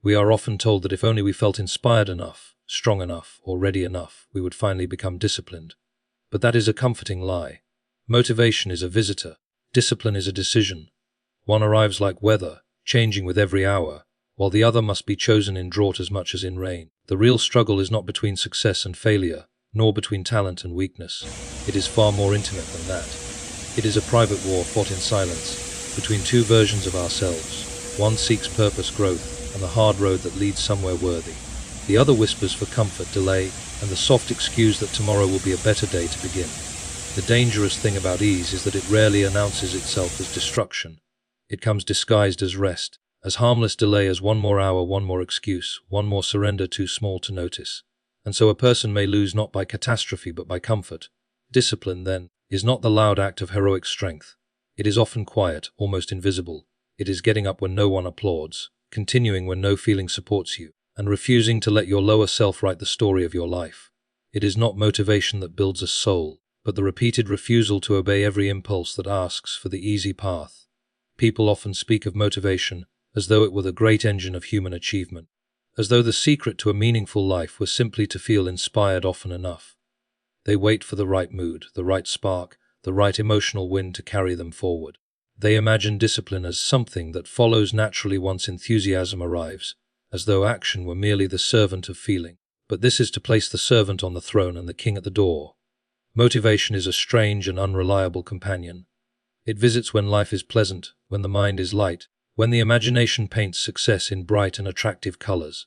We are often told that if only we felt inspired enough, strong enough, or ready enough, we would finally become disciplined. But that is a comforting lie. Motivation is a visitor. Discipline is a decision. One arrives like weather, changing with every hour, while the other must be chosen in drought as much as in rain. The real struggle is not between success and failure, nor between talent and weakness. It is far more intimate than that. It is a private war fought in silence, between two versions of ourselves. One seeks purpose, growth, and the hard road that leads somewhere worthy. The other whispers for comfort, delay, and the soft excuse that tomorrow will be a better day to begin. The dangerous thing about ease is that it rarely announces itself as destruction. It comes disguised as rest, as harmless delay as one more hour, one more excuse, one more surrender too small to notice. And so a person may lose not by catastrophe but by comfort. Discipline, then, is not the loud act of heroic strength. It is often quiet, almost invisible. It is getting up when no one applauds, continuing when no feeling supports you, and refusing to let your lower self write the story of your life. It is not motivation that builds a soul, but the repeated refusal to obey every impulse that asks for the easy path. People often speak of motivation as though it were the great engine of human achievement, as though the secret to a meaningful life was simply to feel inspired often enough. They wait for the right mood, the right spark, the right emotional wind to carry them forward. They imagine discipline as something that follows naturally once enthusiasm arrives, as though action were merely the servant of feeling. But this is to place the servant on the throne and the king at the door. Motivation is a strange and unreliable companion. It visits when life is pleasant, when the mind is light, when the imagination paints success in bright and attractive colors.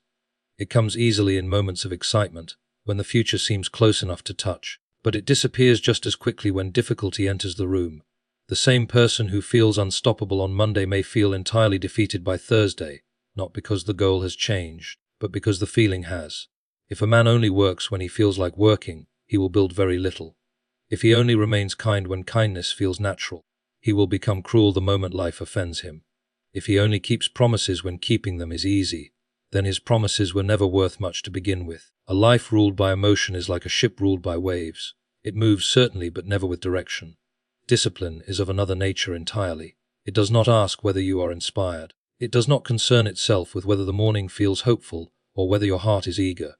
It comes easily in moments of excitement, when the future seems close enough to touch, but it disappears just as quickly when difficulty enters the room. The same person who feels unstoppable on Monday may feel entirely defeated by Thursday, not because the goal has changed, but because the feeling has. If a man only works when he feels like working, he will build very little. If he only remains kind when kindness feels natural, he will become cruel the moment life offends him. If he only keeps promises when keeping them is easy, then his promises were never worth much to begin with. A life ruled by emotion is like a ship ruled by waves. It moves certainly, but never with direction. Discipline is of another nature entirely. It does not ask whether you are inspired. It does not concern itself with whether the morning feels hopeful or whether your heart is eager.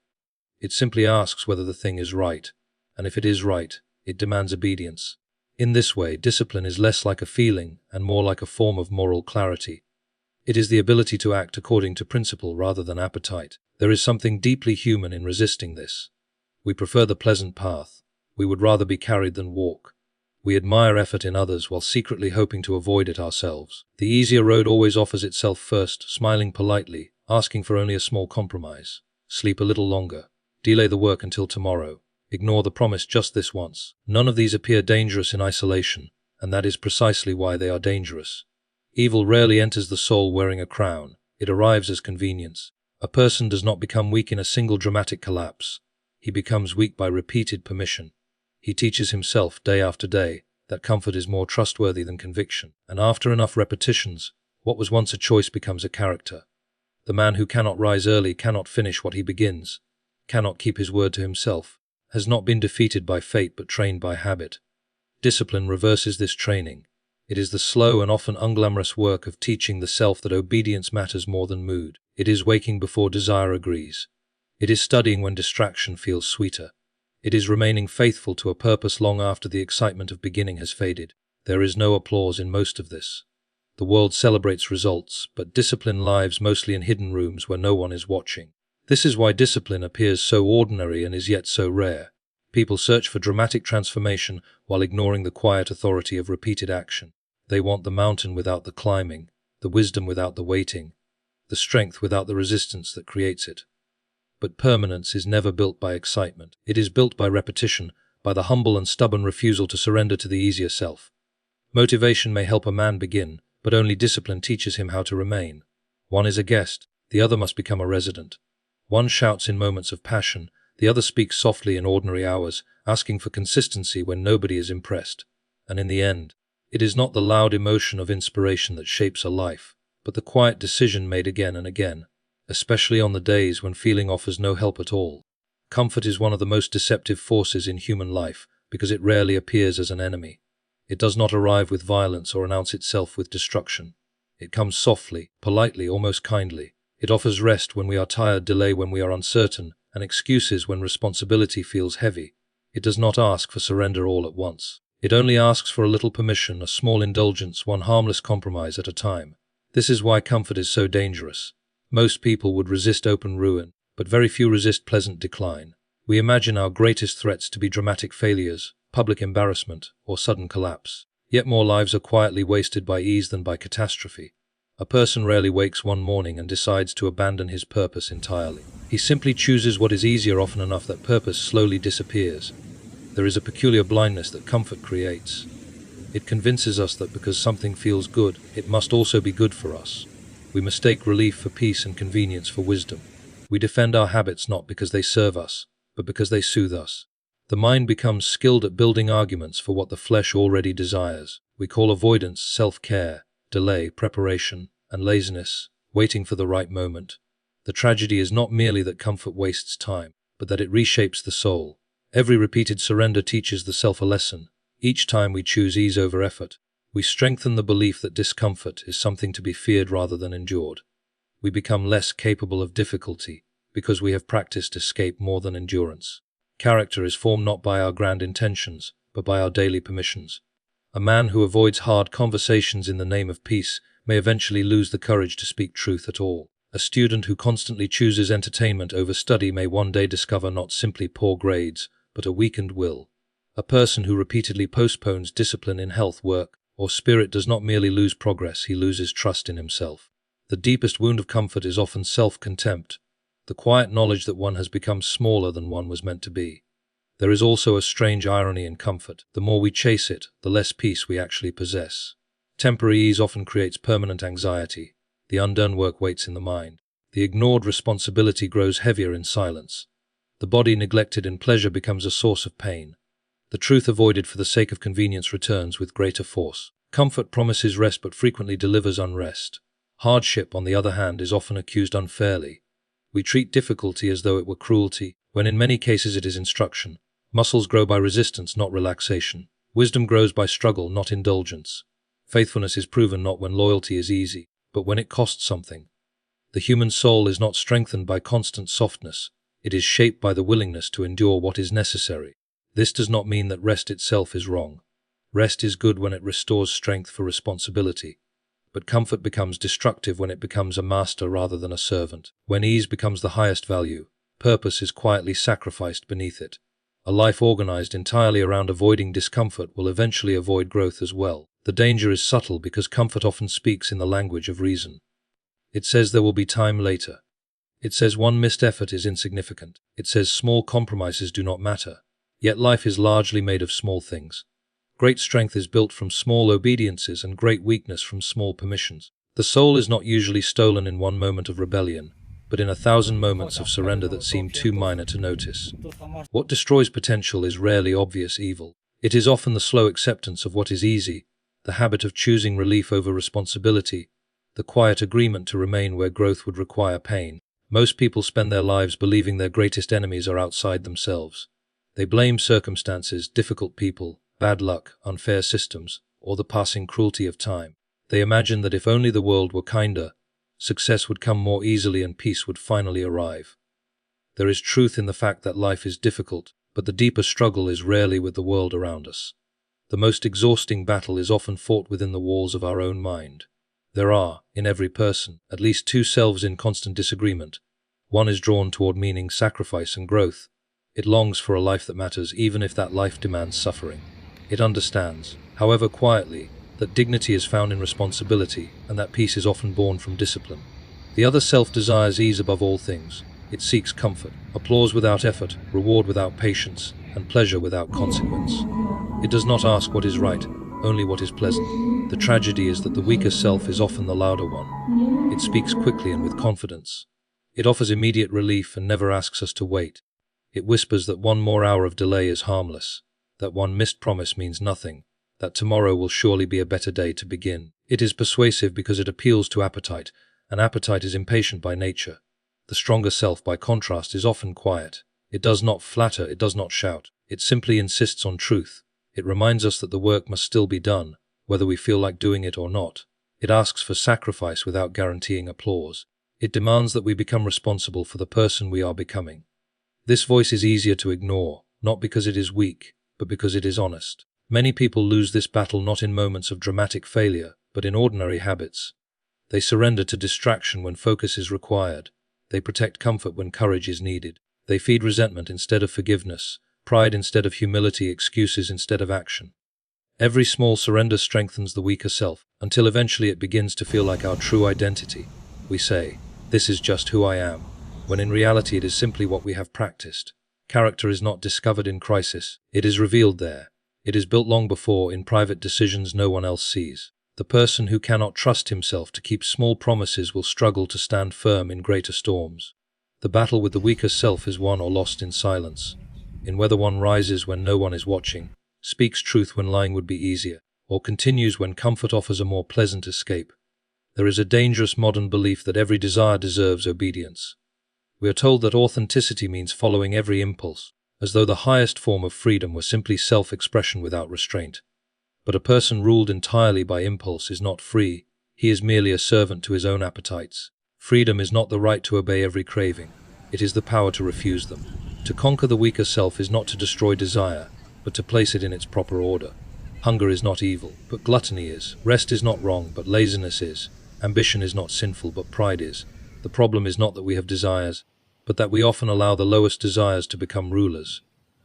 It simply asks whether the thing is right, and if it is right, it demands obedience. In this way, discipline is less like a feeling and more like a form of moral clarity. It is the ability to act according to principle rather than appetite. There is something deeply human in resisting this. We prefer the pleasant path. We would rather be carried than walk. We admire effort in others while secretly hoping to avoid it ourselves. The easier road always offers itself first, smiling politely, asking for only a small compromise. Sleep a little longer. Delay the work until tomorrow. Ignore the promise just this once. None of these appear dangerous in isolation, and that is precisely why they are dangerous. Evil rarely enters the soul wearing a crown. It arrives as convenience. A person does not become weak in a single dramatic collapse. He becomes weak by repeated permission. He teaches himself day after day that comfort is more trustworthy than conviction. And after enough repetitions, what was once a choice becomes a character. The man who cannot rise early, cannot finish what he begins, cannot keep his word to himself, has not been defeated by fate but trained by habit. Discipline reverses this training. It is the slow and often unglamorous work of teaching the self that obedience matters more than mood. It is waking before desire agrees. It is studying when distraction feels sweeter. It is remaining faithful to a purpose long after the excitement of beginning has faded. There is no applause in most of this. The world celebrates results, but discipline lives mostly in hidden rooms where no one is watching. This is why discipline appears so ordinary and is yet so rare. People search for dramatic transformation while ignoring the quiet authority of repeated action. They want the mountain without the climbing, the wisdom without the waiting, the strength without the resistance that creates it. But permanence is never built by excitement. It is built by repetition, by the humble and stubborn refusal to surrender to the easier self. Motivation may help a man begin, but only discipline teaches him how to remain. One is a guest, the other must become a resident. One shouts in moments of passion, the other speaks softly in ordinary hours, asking for consistency when nobody is impressed. And in the end, it is not the loud emotion of inspiration that shapes a life, but the quiet decision made again and again, especially on the days when feeling offers no help at all. Comfort is one of the most deceptive forces in human life because it rarely appears as an enemy. It does not arrive with violence or announce itself with destruction. It comes softly, politely, almost kindly. It offers rest when we are tired, delay when we are uncertain, and excuses when responsibility feels heavy. It does not ask for surrender all at once. It only asks for a little permission, a small indulgence, one harmless compromise at a time. This is why comfort is so dangerous. Most people would resist open ruin, but very few resist pleasant decline. We imagine our greatest threats to be dramatic failures, public embarrassment, or sudden collapse. Yet more lives are quietly wasted by ease than by catastrophe. A person rarely wakes one morning and decides to abandon his purpose entirely. He simply chooses what is easier often enough that purpose slowly disappears. There is a peculiar blindness that comfort creates. It convinces us that because something feels good, it must also be good for us. We mistake relief for peace and convenience for wisdom. We defend our habits not because they serve us, but because they soothe us. The mind becomes skilled at building arguments for what the flesh already desires. We call avoidance self-care, delay preparation, and laziness waiting for the right moment. The tragedy is not merely that comfort wastes time, but that it reshapes the soul. Every repeated surrender teaches the self a lesson. Each time we choose ease over effort, we strengthen the belief that discomfort is something to be feared rather than endured. We become less capable of difficulty because we have practiced escape more than endurance. Character is formed not by our grand intentions, but by our daily permissions. A man who avoids hard conversations in the name of peace may eventually lose the courage to speak truth at all. A student who constantly chooses entertainment over study may one day discover not simply poor grades, but a weakened will. A person who repeatedly postpones discipline in health, work, or spirit does not merely lose progress, he loses trust in himself. The deepest wound of comfort is often self-contempt, the quiet knowledge that one has become smaller than one was meant to be. There is also a strange irony in comfort. The more we chase it, the less peace we actually possess. Temporary ease often creates permanent anxiety. The undone work waits in the mind. The ignored responsibility grows heavier in silence. The body neglected in pleasure becomes a source of pain. The truth avoided for the sake of convenience returns with greater force. Comfort promises rest but frequently delivers unrest. Hardship, on the other hand, is often accused unfairly. We treat difficulty as though it were cruelty, when in many cases it is instruction. Muscles grow by resistance, not relaxation. Wisdom grows by struggle, not indulgence. Faithfulness is proven not when loyalty is easy, but when it costs something. The human soul is not strengthened by constant softness. It is shaped by the willingness to endure what is necessary. This does not mean that rest itself is wrong. Rest is good when it restores strength for responsibility. But comfort becomes destructive when it becomes a master rather than a servant. When ease becomes the highest value, purpose is quietly sacrificed beneath it. A life organized entirely around avoiding discomfort will eventually avoid growth as well. The danger is subtle because comfort often speaks in the language of reason. It says there will be time later. It says one missed effort is insignificant. It says small compromises do not matter. Yet life is largely made of small things. Great strength is built from small obediences and great weakness from small permissions. The soul is not usually stolen in one moment of rebellion, but in 1,000 moments of surrender that seem too minor to notice. What destroys potential is rarely obvious evil. It is often the slow acceptance of what is easy, the habit of choosing relief over responsibility, the quiet agreement to remain where growth would require pain. Most people spend their lives believing their greatest enemies are outside themselves. They blame circumstances, difficult people, bad luck, unfair systems, or the passing cruelty of time. They imagine that if only the world were kinder, success would come more easily and peace would finally arrive. There is truth in the fact that life is difficult, but the deeper struggle is rarely with the world around us. The most exhausting battle is often fought within the walls of our own mind. There are, in every person, at least two selves in constant disagreement. One is drawn toward meaning, sacrifice, and growth. It longs for a life that matters, even if that life demands suffering. It understands, however quietly, that dignity is found in responsibility, and that peace is often born from discipline. The other self desires ease above all things. It seeks comfort, applause without effort, reward without patience, and pleasure without consequence. It does not ask what is right, only what is pleasant. The tragedy is that the weaker self is often the louder one. It speaks quickly and with confidence. It offers immediate relief and never asks us to wait. It whispers that one more hour of delay is harmless, that one missed promise means nothing, that tomorrow will surely be a better day to begin. It is persuasive because it appeals to appetite, and appetite is impatient by nature. The stronger self, by contrast, is often quiet. It does not flatter, it does not shout. It simply insists on truth. It reminds us that the work must still be done, whether we feel like doing it or not. It asks for sacrifice without guaranteeing applause. It demands that we become responsible for the person we are becoming. This voice is easier to ignore, not because it is weak, but because it is honest. Many people lose this battle not in moments of dramatic failure, but in ordinary habits. They surrender to distraction when focus is required. They protect comfort when courage is needed. They feed resentment instead of forgiveness, pride instead of humility, excuses instead of action. Every small surrender strengthens the weaker self, until eventually it begins to feel like our true identity. We say, "This is just who I am," when in reality it is simply what we have practiced. Character is not discovered in crisis, it is revealed there. It is built long before, in private decisions no one else sees. The person who cannot trust himself to keep small promises will struggle to stand firm in greater storms. The battle with the weaker self is won or lost in silence, in whether one rises when no one is watching, speaks truth when lying would be easier, or continues when comfort offers a more pleasant escape. There is a dangerous modern belief that every desire deserves obedience. We are told that authenticity means following every impulse, as though the highest form of freedom were simply self-expression without restraint. But a person ruled entirely by impulse is not free, he is merely a servant to his own appetites. Freedom is not the right to obey every craving, it is the power to refuse them. To conquer the weaker self is not to destroy desire, but to place it in its proper order. Hunger is not evil, but gluttony is. Rest is not wrong, but laziness is. Ambition is not sinful, but pride is. The problem is not that we have desires, but that we often allow the lowest desires to become rulers.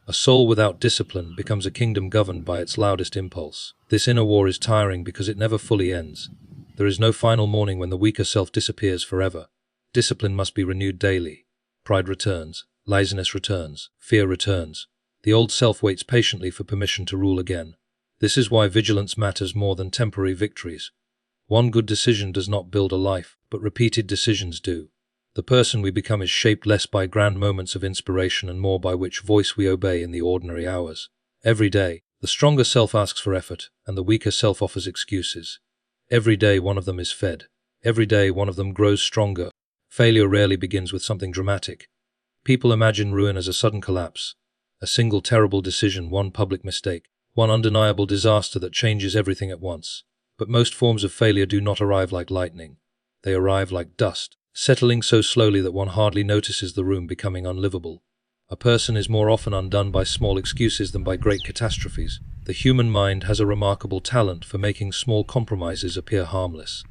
A soul without discipline becomes a kingdom governed by its loudest impulse. This inner war is tiring because it never fully ends. There is no final morning when the weaker self disappears forever. Discipline must be renewed daily. Pride returns, laziness returns, fear returns. The old self waits patiently for permission to rule again. This is why vigilance matters more than temporary victories. One good decision does not build a life, but repeated decisions do. The person we become is shaped less by grand moments of inspiration and more by which voice we obey in the ordinary hours. Every day, the stronger self asks for effort, and the weaker self offers excuses. Every day one of them is fed. Every day one of them grows stronger. Failure rarely begins with something dramatic. People imagine ruin as a sudden collapse, a single terrible decision, one public mistake, one undeniable disaster that changes everything at once. But most forms of failure do not arrive like lightning. They arrive like dust, settling so slowly that one hardly notices the room becoming unlivable. A person is more often undone by small excuses than by great catastrophes. The human mind has a remarkable talent for making small compromises appear harmless.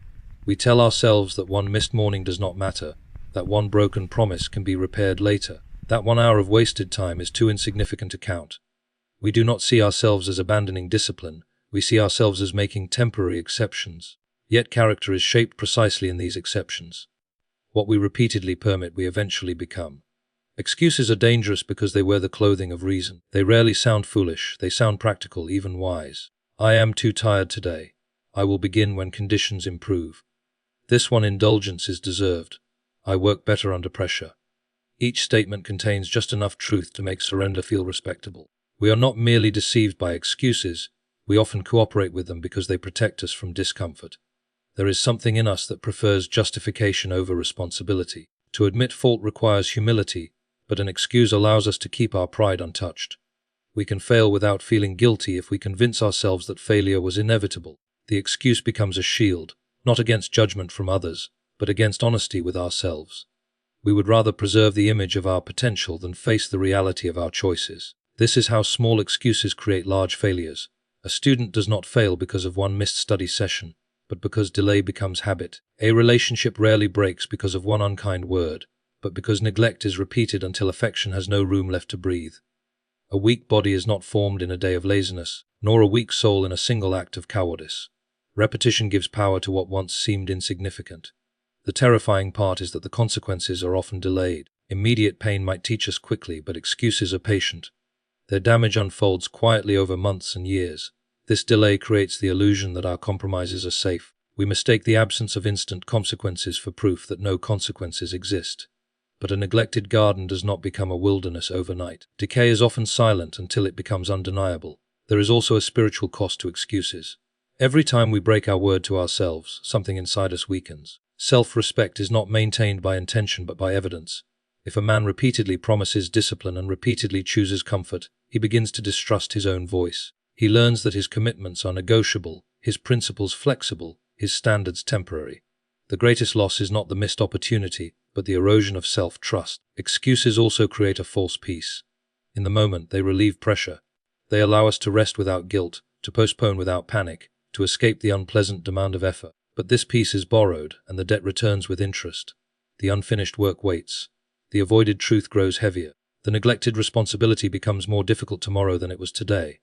We tell ourselves that one missed morning does not matter, that one broken promise can be repaired later, that 1 hour of wasted time is too insignificant to count. We do not see ourselves as abandoning discipline, we see ourselves as making temporary exceptions. Yet character is shaped precisely in these exceptions. What we repeatedly permit, we eventually become. Excuses are dangerous because they wear the clothing of reason. They rarely sound foolish, they sound practical, even wise. I am too tired today. I will begin when conditions improve. This one indulgence is deserved. I work better under pressure. Each statement contains just enough truth to make surrender feel respectable. We are not merely deceived by excuses, we often cooperate with them because they protect us from discomfort. There is something in us that prefers justification over responsibility. To admit fault requires humility, but an excuse allows us to keep our pride untouched. We can fail without feeling guilty if we convince ourselves that failure was inevitable. The excuse becomes a shield, not against judgment from others, but against honesty with ourselves. We would rather preserve the image of our potential than face the reality of our choices. This is how small excuses create large failures. A student does not fail because of one missed study session, but because delay becomes habit. A relationship rarely breaks because of one unkind word, but because neglect is repeated until affection has no room left to breathe. A weak body is not formed in a day of laziness, nor a weak soul in a single act of cowardice. Repetition gives power to what once seemed insignificant. The terrifying part is that the consequences are often delayed. Immediate pain might teach us quickly, but excuses are patient. Their damage unfolds quietly over months and years. This delay creates the illusion that our compromises are safe. We mistake the absence of instant consequences for proof that no consequences exist. But a neglected garden does not become a wilderness overnight. Decay is often silent until it becomes undeniable. There is also a spiritual cost to excuses. Every time we break our word to ourselves, something inside us weakens. Self-respect is not maintained by intention but by evidence. If a man repeatedly promises discipline and repeatedly chooses comfort, he begins to distrust his own voice. He learns that his commitments are negotiable, his principles flexible, his standards temporary. The greatest loss is not the missed opportunity, but the erosion of self-trust. Excuses also create a false peace. In the moment, they relieve pressure. They allow us to rest without guilt, to postpone without panic, to escape the unpleasant demand of effort. But this peace is borrowed, and the debt returns with interest. The unfinished work waits. The avoided truth grows heavier. The neglected responsibility becomes more difficult tomorrow than it was today.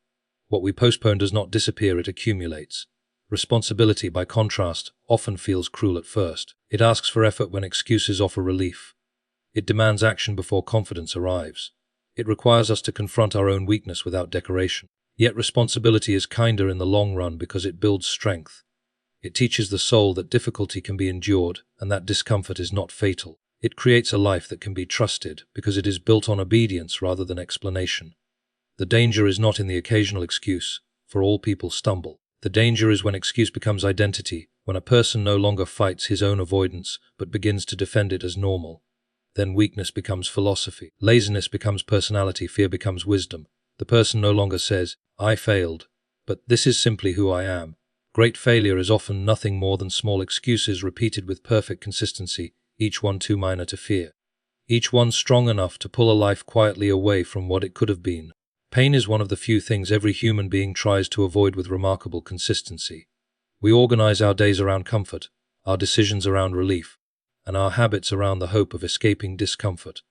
What we postpone does not disappear, it accumulates. Responsibility, by contrast, often feels cruel at first. It asks for effort when excuses offer relief. It demands action before confidence arrives. It requires us to confront our own weakness without decoration. Yet responsibility is kinder in the long run because it builds strength. It teaches the soul that difficulty can be endured and that discomfort is not fatal. It creates a life that can be trusted because it is built on obedience rather than explanation. The danger is not in the occasional excuse, for all people stumble. The danger is when excuse becomes identity, when a person no longer fights his own avoidance but begins to defend it as normal. Then weakness becomes philosophy, laziness becomes personality, fear becomes wisdom. The person no longer says, "I failed," but "this is simply who I am." Great failure is often nothing more than small excuses repeated with perfect consistency, each one too minor to fear. Each one strong enough to pull a life quietly away from what it could have been. Pain is one of the few things every human being tries to avoid with remarkable consistency. We organize our days around comfort, our decisions around relief, and our habits around the hope of escaping discomfort.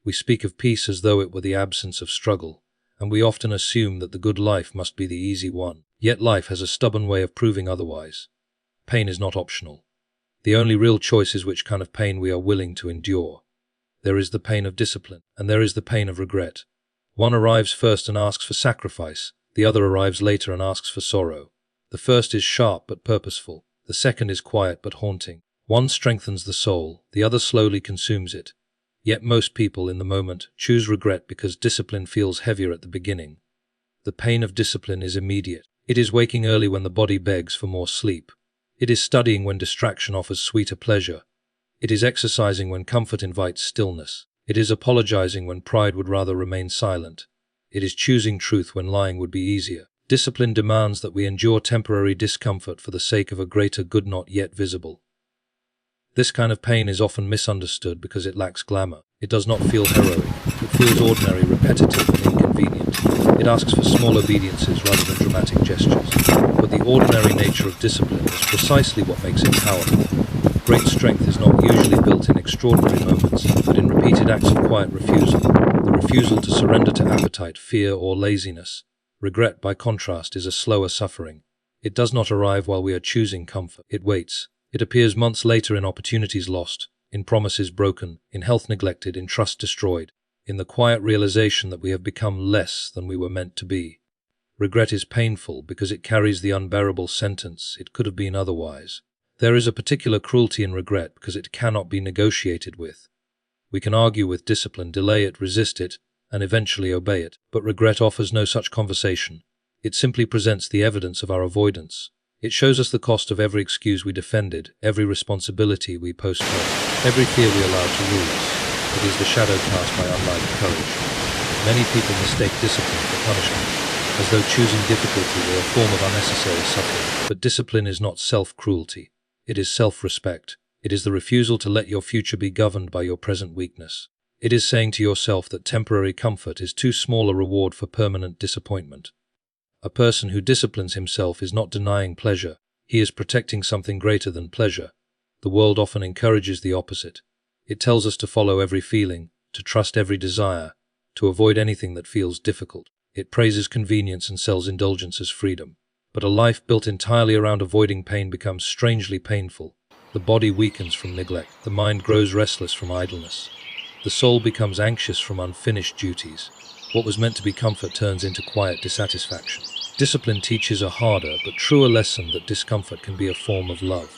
We speak of peace as though it were the absence of struggle, and we often assume that the good life must be the easy one. Yet life has a stubborn way of proving otherwise. Pain is not optional. The only real choice is which kind of pain we are willing to endure. There is the pain of discipline, and there is the pain of regret. One arrives first and asks for sacrifice, the other arrives later and asks for sorrow. The first is sharp but purposeful, the second is quiet but haunting. One strengthens the soul, the other slowly consumes it. Yet most people in the moment choose regret because discipline feels heavier at the beginning. The pain of discipline is immediate. It is waking early when the body begs for more sleep. It is studying when distraction offers sweeter pleasure. It is exercising when comfort invites stillness. It is apologizing when pride would rather remain silent. It is choosing truth when lying would be easier. Discipline demands that we endure temporary discomfort for the sake of a greater good not yet visible. This kind of pain is often misunderstood because it lacks glamour. It does not feel heroic. It feels ordinary, repetitive, and inconvenient. It asks for small obediences rather than dramatic gestures. But the ordinary nature of discipline is precisely what makes it powerful. Great strength is not usually built in extraordinary moments, but in repeated acts of quiet refusal. The refusal to surrender to appetite, fear, or laziness. Regret, by contrast, is a slower suffering. It does not arrive while we are choosing comfort. It waits. It appears months later in opportunities lost, in promises broken, in health neglected, in trust destroyed, in the quiet realization that we have become less than we were meant to be. Regret is painful because it carries the unbearable sentence, "It could have been otherwise." There is a particular cruelty in regret because it cannot be negotiated with. We can argue with discipline, delay it, resist it, and eventually obey it. But regret offers no such conversation. It simply presents the evidence of our avoidance. It shows us the cost of every excuse we defended, every responsibility we postponed, every fear we allowed to rule us. It is the shadow cast by unliked courage. Many people mistake discipline for punishment, as though choosing difficulty were a form of unnecessary suffering. But discipline is not self-cruelty. It is self-respect. It is the refusal to let your future be governed by your present weakness. It is saying to yourself that temporary comfort is too small a reward for permanent disappointment. A person who disciplines himself is not denying pleasure. He is protecting something greater than pleasure. The world often encourages the opposite. It tells us to follow every feeling, to trust every desire, to avoid anything that feels difficult. It praises convenience and sells indulgence as freedom. But a life built entirely around avoiding pain becomes strangely painful. The body weakens from neglect. The mind grows restless from idleness. The soul becomes anxious from unfinished duties. What was meant to be comfort turns into quiet dissatisfaction. Discipline teaches a harder but truer lesson that discomfort can be a form of love.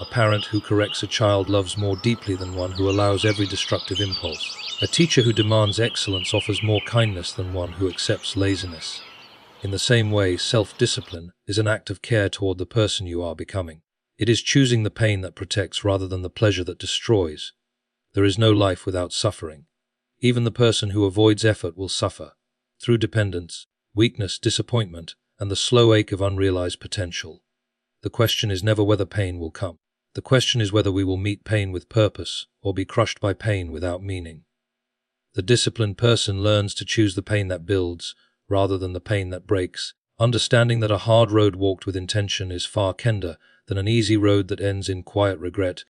A parent who corrects a child loves more deeply than one who allows every destructive impulse. A teacher who demands excellence offers more kindness than one who accepts laziness. In the same way, self-discipline is an act of care toward the person you are becoming. It is choosing the pain that protects rather than the pleasure that destroys. There is no life without suffering. Even the person who avoids effort will suffer, through dependence, weakness, disappointment, and the slow ache of unrealized potential. The question is never whether pain will come. The question is whether we will meet pain with purpose or be crushed by pain without meaning. The disciplined person learns to choose the pain that builds rather than the pain that breaks, understanding that a hard road walked with intention is far kinder than an easy road that ends in quiet regret.